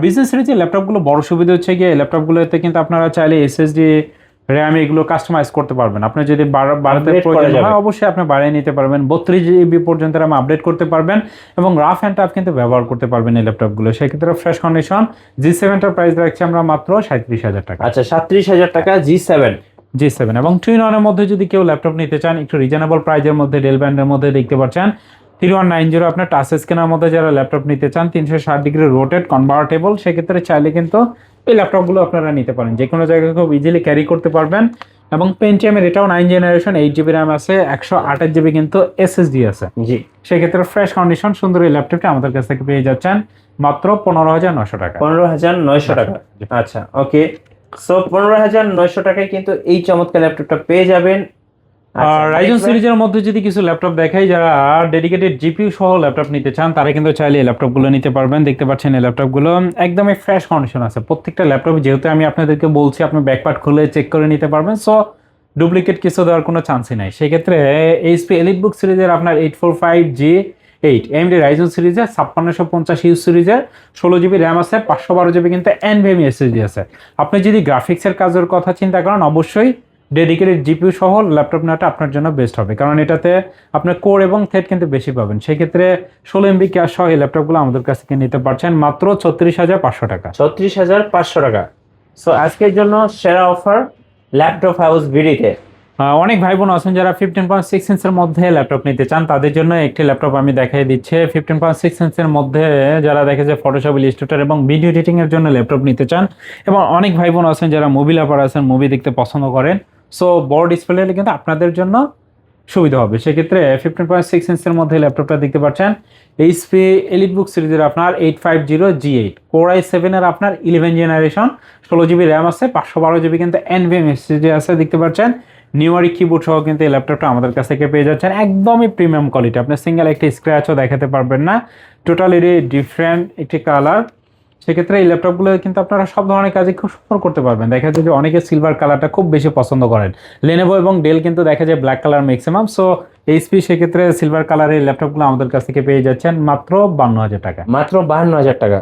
Business সিরিজের ল্যাপটপগুলো বড় সুবিধা হচ্ছে গিয়ে ল্যাপটপগুলোতে কিন্তু আপনারা চাইলে এসএসডি র্যাম এগুলো কাস্টমাইজ করতে পারবেন। আপনি যদি বাড়াতে Upgrade করা প্রয়োজন যাবে। হয় অবশ্যই আপনি বাড়িয়ে নিতে পারবেন। 32 GB পর্যন্ত র্যাম আপডেট করতে পারবেন এবং রাফ অ্যান্ড টাফ কিন্তু ব্যবহার করতে পারবেন এই ল্যাপটপগুলো। সেক্ষেত্রে ফ্রেশ কন্ডিশন জি7টার প্রাইস রাখছি আমরা মাত্র 37,000 টাকা। আচ্ছা 37,000 টাকা G7। জি7 এবং 3-in-1 মধ্যে যদি কেউ ল্যাপটপ নিতে চান একটু রিজনেবল প্রাইজের মধ্যে ডেল ব্র্যান্ডের মধ্যে দেখতে পাচ্ছেন 3190 আপনার টাচ স্ক্রিনের মধ্যে যারা ল্যাপটপ নিতে চান 360 ডিগ্রি রোটেট কনভার্টেবল, সেক্ষেত্রে চাইলে কিন্তু এই ল্যাপটপগুলো আপনারা নিতে পারেন। যে কোনো জায়গায় খুব ইজিলি ক্যারি করতে পারবেন এবং পেন্টিয়ামের এটাও 9 জেনারেশন 8 GB র্যাম আছে, 128 GB কিন্তু এসএসডি আছে। জি, সেক্ষেত্রে ফ্রেশ কন্ডিশন সুন্দর এই ল্যাপটপটি আমাদের কাছ থেকে পেয়ে যাচ্ছেন মাত্র 15,900 টাকা। 15,900 টাকা। আচ্ছা ওকে, সো 15,900 টাকায় কিন্তু এই চমৎকার ল্যাপটপটা পেয়ে যাবেন। আর রাইজন সিরিজের মধ্যে যদি কিছু ল্যাপটপ দেখাই, যারা ডেডিকেটেড জিপিইউ সহ ল্যাপটপ নিতে চান তারা কিন্তু চাইলে এই ল্যাপটপগুলো নিতে পারবেন। দেখতে পাচ্ছেন এই ল্যাপটপগুলো একদমই ফ্রেশ কন্ডিশন আছে প্রত্যেকটা ল্যাপটপ, যেহেতু আমি আপনাদেরকে বলছি আপনি ব্যাকপার্ট খুলে চেক করে নিতে পারবেন, সো ডুপ্লিকেট কিছু দেওয়ার কোনো চান্সই নাই। সেক্ষেত্রে এইচপি এলিটবুক সিরিজের আপনার 845G8 AMD রাইজন সিরিজের 5650 সিরিজের 16 GB র্যাম আছে, 512 GB কিন্তু NVMe SSD আছে। আপনি যদি গ্রাফিক্সের কাজের কথা চিন্তা করেন অবশ্যই ডেডিকেটেড জিপিইউ সহ ল্যাপটপ নেওয়াটা আপনার জন্য বেস্ট হবে, কারণ এটাতে আপনার কোর এবং থ্রেড কিন্তু বেশি পাবেন। সেক্ষেত্রে 16 MB ক্যাশ সহ এই ল্যাপটপগুলো আমাদের কাছ থেকে নিতে পারছেন মাত্র 36,500 টাকা। 36,500 টাকা। সো আজকের জন্য সেরা অফার ল্যাপটপ হাউস ভিডিতে। অনেক ভাই বোন আছেন যারা 15.6 ইঞ্চের মধ্যে ল্যাপটপ নিতে চান, তাদের জন্য একটি ল্যাপটপ আমি দেখাই দিচ্ছি। 15.6 ইঞ্চের মধ্যে যারা দেখে যে ফটোশপ, ইলাস্ট্রেটর এবং ভিডিও এডিটিং এর জন্য ল্যাপটপ নিতে চান, এবং অনেক ভাই বোন আছেন যারা মুভি লাভার আছেন, মুভি দেখতে পছন্দ করেন, সো বড় ডিসপ্লে হলে কিন্তু আপনাদের জন্য সুবিধা হবে। সেক্ষেত্রে 15.6 ইঞ্চের মধ্যে ল্যাপটপটা দেখতে পাচ্ছেন এইচপি এলিটবুক সিরিজের আপনার 850G8 কোর i7 এর আপনার 11 জেনারেশন, 16 GB র্যাম আছে, 512 GB কিন্তু NVMe SSD আছে। দেখতে পাচ্ছেন নিউয়ারি কিবোর্ড সহ কিন্তু এই ল্যাপটপটা আমাদের কাছ থেকে পেয়ে যাচ্ছেন একদমই প্রিমিয়াম কোয়ালিটি। আপনি সিঙ্গেল একটি স্ক্র্যাচও দেখাতে পারবেন না, টোটালি ডিফারেন্ট একটি কালার। সেক্ষেত্রে এই ল্যাপটপগুলো কিন্তু আপনারা সব ধরনের কাজে খুব সুন্দর করতে পারবেন। দেখা যায় যে অনেকে সিলভার কালারটা খুব বেশি পছন্দ করেন, লেনোভো এবং ডেল কিন্তু দেখা যায় black colour maximum, so HP সেক্ষেত্রে সিলভার কালারের ল্যাপটপগুলো আমাদের কাছ থেকে পেয়ে যাচ্ছেন মাত্র 52,000 টাকা। মাত্র 52,000 টাকা।